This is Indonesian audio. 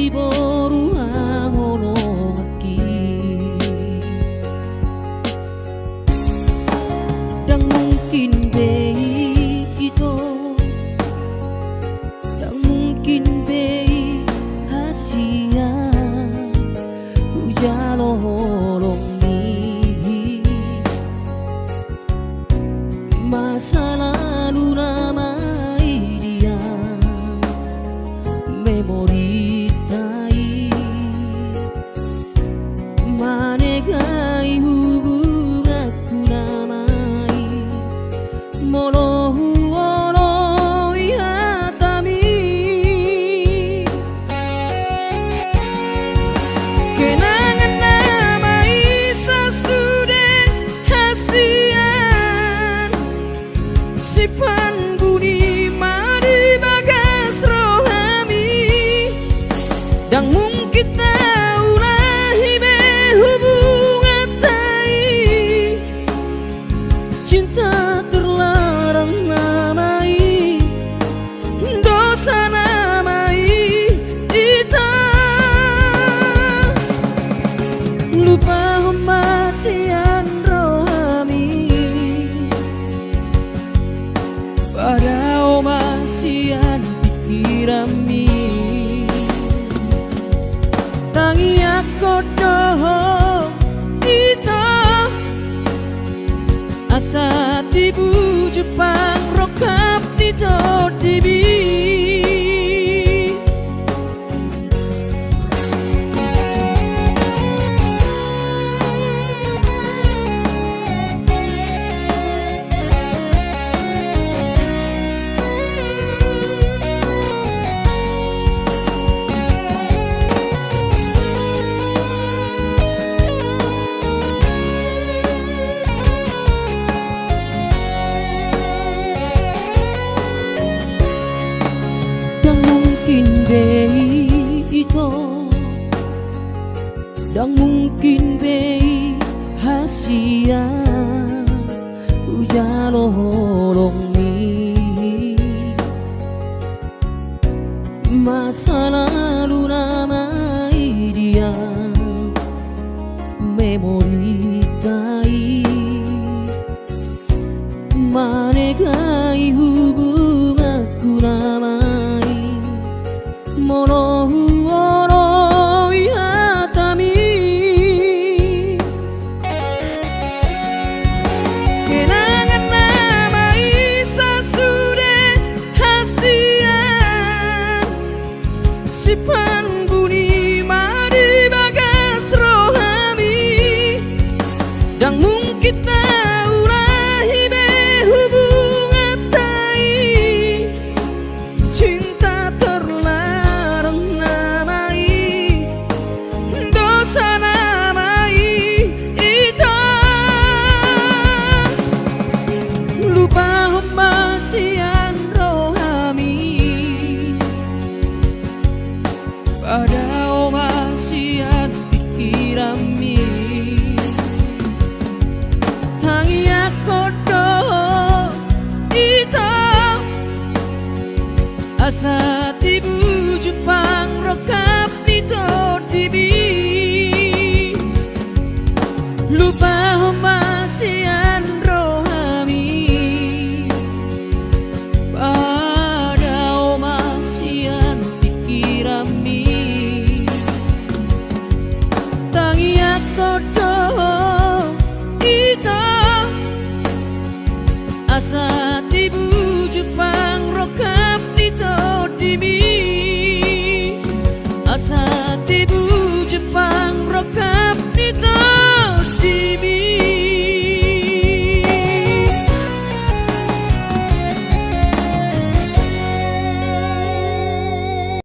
boruang holongaki dan mungkin bei itu dan mungkin bei hasia ujalo holong ni masa lalu ramai dia memori tai manegai hubung aku namai molohu olo ihatami kenangan namai sasude hasian sipan budi mari bagas rohami dan mungkin taulah hibe hubungan tai cinta terlarang namai dosa namai kita lupa masian rohami pada masian pikirami tangi aku doh itu asa tibu Jepang rokap itu dibi mungkin bei itu dan mungkin bei hasia ujalo holong ni masa lalu ramai dia memori tai manegai hubung aku namai molohu olo ihatami kenangan namai sasude hasian sipan budi mari bagas rohami dan mungkin taulah hibe hubungan tai cinta terlarang namai dosa namai itu lupa masian rohami pada masian pikirami tangi aku doh itu asa tibu Jepang roka